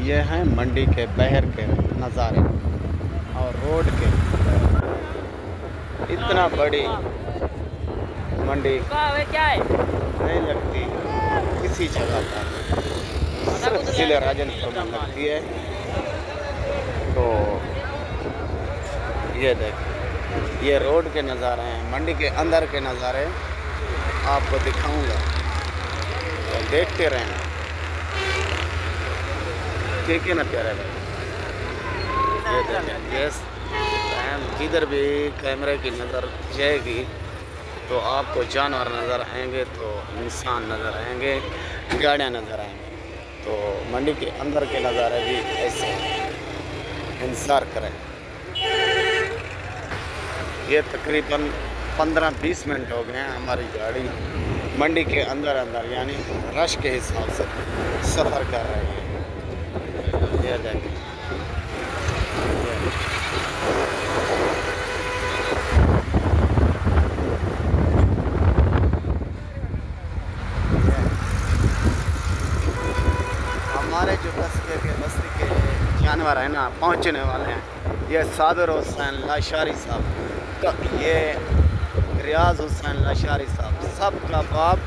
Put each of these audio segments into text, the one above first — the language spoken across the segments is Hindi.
ये हैं मंडी के बाहर के नज़ारे और रोड के। इतना बड़ी मंडी नहीं लगती किसी जगह पर, सिर्फ जिले राजनपुर में लगती है। तो ये देख, ये रोड के नज़ारे हैं, मंडी के अंदर के नज़ारे आपको दिखाऊंगा, तो देखते रहना, ठीक है ना प्यारे भाई। ये देखें, यस किधर भी कैमरे की नज़र जाएगी तो आपको जानवर नज़र आएंगे, तो इंसान नज़र आएंगे, गाड़ियाँ नज़र आएंगी। तो मंडी के अंदर के नज़ारे भी ऐसे इंतज़ार करें। ये तकरीबन 15-20 मिनट हो गए हैं हमारी गाड़ी मंडी के अंदर यानी रश के हिसाब से सफ़र कर रही है। ये देखें, हमारे जो बस्ती के जानवर हैं ना, पहुंचने वाले हैं। ये साबिर हुसैन लाशारी साहब का, ये रियाज हुसैन लाशारी साहब, सबका बाप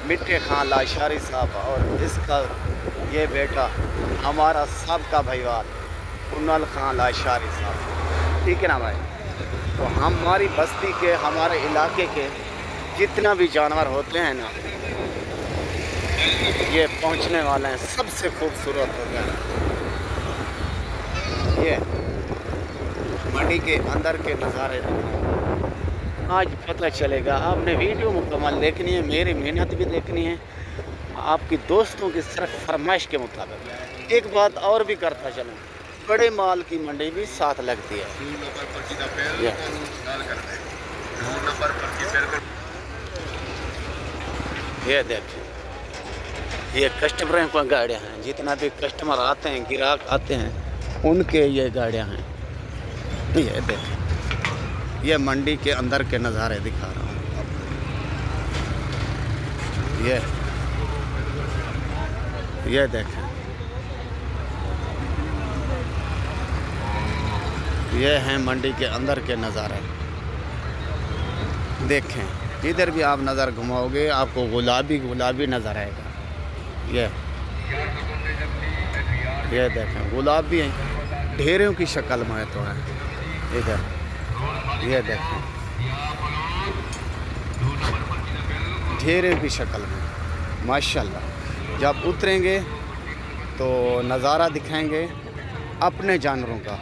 मिट्टे खान लाशारी साहब, और इसका ये बेटा हमारा सबका भाईवाल कुनल खान लाशारी साहब, ठीक है ना भाई। तो हमारी बस्ती के, हमारे इलाके के जितना भी जानवर होते हैं ना, ये पहुंचने वाले हैं। सबसे खूबसूरत होते हैं ये मंडी के अंदर के नज़ारे। आज पता चलेगा, आपने वीडियो मुकम्मल देखनी है, मेरी मेहनत भी देखनी है, आपकी दोस्तों की सिर्फ फरमाइश के मुताबिक। एक बात और भी करता चलूँ, बड़े माल की मंडी भी साथ लगती है। ये देखिए, ये कस्टमरों की गाड़ियाँ हैं, जितना भी कस्टमर आते हैं, ग्राहक आते हैं, उनके ये गाड़ियाँ हैं। ये देखें, ये मंडी के अंदर के नज़ारे दिखा रहा हूँ आपको। ये देखें, ये हैं मंडी के अंदर के नज़ारे। देखें, इधर भी आप नज़र घुमाओगे आपको गुलाबी नज़र आएगा। ये देखें, गुलाबी ढेरों की शक्ल में तो है इधर। ये देखें, ढेरों की शक्ल में माशाल्लाह। जब उतरेंगे तो नज़ारा दिखाएंगे अपने जानवरों का,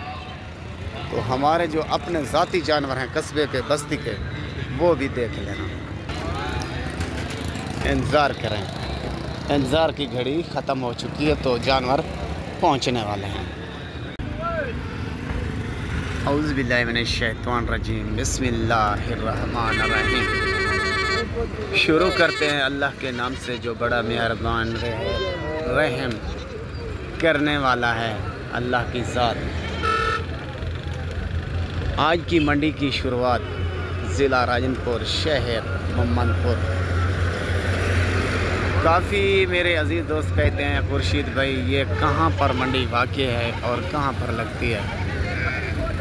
तो हमारे जो अपने ज़ाती जानवर हैं कस्बे के, बस्ती के, वो भी देख लेना। इंतज़ार करें, इंतज़ार की घड़ी ख़त्म हो चुकी है, तो जानवर पहुंचने वाले हैं। औज़ु बिल्लाहि मिनश शैतानिर रजीम, बिस्मिल्लाहिर्रहमानिर्रहीम। शुरू करते हैं अल्लाह के नाम से जो बड़ा मेहरबान रहम करने वाला है, अल्लाह की ज़ात। आज की मंडी की शुरुआत ज़िला राजनपुर, शहर मोहम्मदपुर। काफ़ी मेरे अज़ीज़ दोस्त कहते हैं, खुर्शीद भाई ये कहाँ पर मंडी वाक़ई है और कहाँ पर लगती है।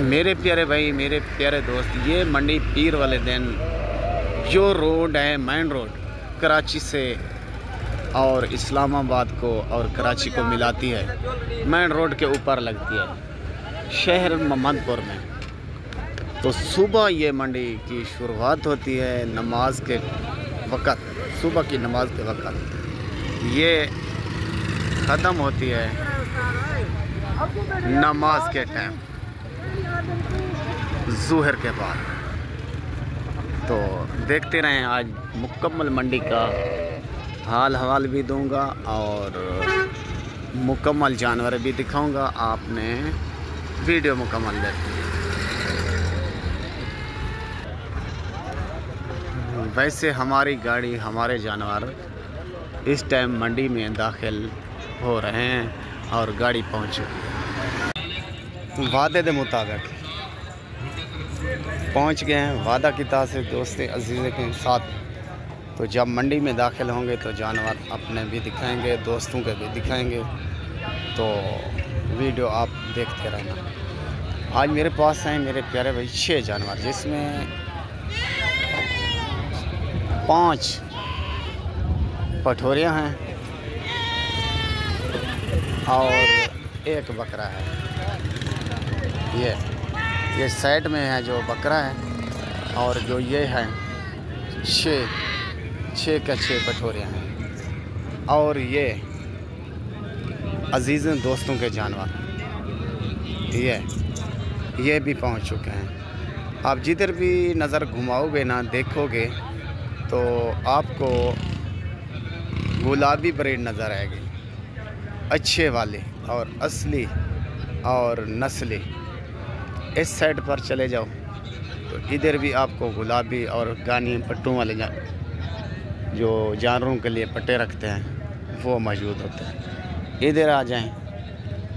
मेरे प्यारे भाई, मेरे प्यारे दोस्त, ये मंडी पीर वाले दिन जो रोड है, मेन रोड कराची से और इस्लामाबाद को और कराची को मिलाती है, मेन रोड के ऊपर लगती है शहर मोहम्मदपुर में। तो सुबह ये मंडी की शुरुआत होती है नमाज के वक़्त, सुबह की नमाज के वक़्त ये ख़त्म होती है नमाज के टाइम, ज़ुहर के बाद। तो देखते रहें, आज मुकम्मल मंडी का हाल हवाल भी दूंगा और मुकम्मल जानवर भी दिखाऊंगा। आपने वीडियो मुकम्मल देखनी। वैसे हमारी गाड़ी, हमारे जानवर इस टाइम मंडी में दाखिल हो रहे हैं और गाड़ी पहुंच चुकी है। वादे के मुताबिक पहुंच गए हैं, वादा किया से दोस्त अजीज़ के साथ। तो जब मंडी में दाखिल होंगे तो जानवर अपने भी दिखाएंगे, दोस्तों के भी दिखाएंगे। तो वीडियो आप देखते रहना। आज मेरे पास हैं मेरे प्यारे भाई 6 जानवर, जिसमें 5 पठोरियाँ हैं और 1 बकरा है। ये साइड में है जो बकरा है, और जो ये है 6 का 6 पठोरियाँ हैं। और ये अजीज़ दोस्तों के जानवर ये भी पहुंच चुके हैं। आप जिधर भी नज़र घुमाओगे ना, देखोगे तो आपको गुलाबी ब्रीड नज़र आएगी, अच्छे वाले और असली और नस्ली। इस साइड पर चले जाओ तो इधर भी आपको गुलाबी और गानी पट्टों वाले जो जानवरों के लिए पट्टे रखते हैं वो मौजूद होते हैं। इधर आ जाएं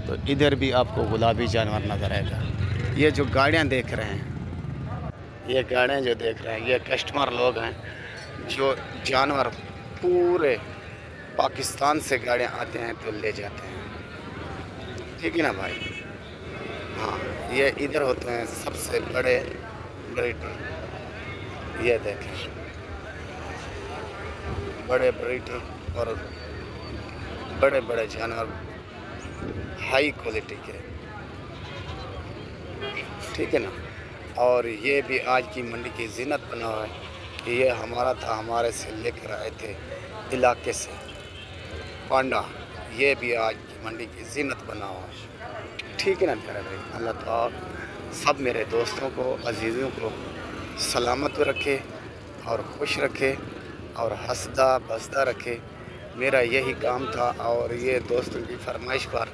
तो इधर भी आपको गुलाबी जानवर नज़र आएगा। ये जो गाड़ियाँ देख रहे हैं, ये गाड़ियाँ जो देख रहे हैं, ये कस्टमर लोग हैं जो जानवर पूरे पाकिस्तान से गाड़ियाँ आते हैं तो ले जाते हैं। ठीक है ना भाई? हाँ, ये इधर होते हैं सबसे बड़े ब्रीडर। ये देखें, बड़े ब्रीडर और बड़े बड़े जानवर हाई क्वालिटी के। ठीक है ना? और ये भी आज की मंडी की ज़ीनत बना हुआ है कि ये हमारा था, हमारे से लेकर आए थे इलाके से पांडा। ये भी आज की मंडी की ज़ीनत बना हुआ है। ठीक है ना प्यारे भाई? अल्लाह ताला सब मेरे दोस्तों को, अजीज़ों को सलामत रखे और खुश रखे और हंसदा बसदा रखे। मेरा यही काम था, और ये दोस्तों की फरमाइश पर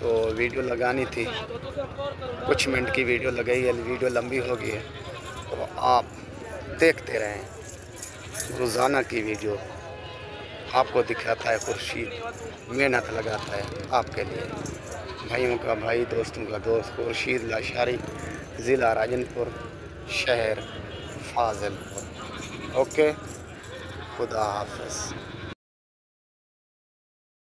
तो वीडियो लगानी थी। कुछ मिनट की वीडियो लगाई है, वीडियो लंबी हो गई है, तो आप देखते रहें। रोज़ाना की वीडियो आपको दिखाता है खुर्शीद, मेहनत लगाता है आपके लिए। भाइयों का भाई, दोस्तों का दोस्त खुर्शीद लाशारी, ज़िला राजनपुर, शहर फाजिलपुर। ओके, खुदा हाफ़िज़।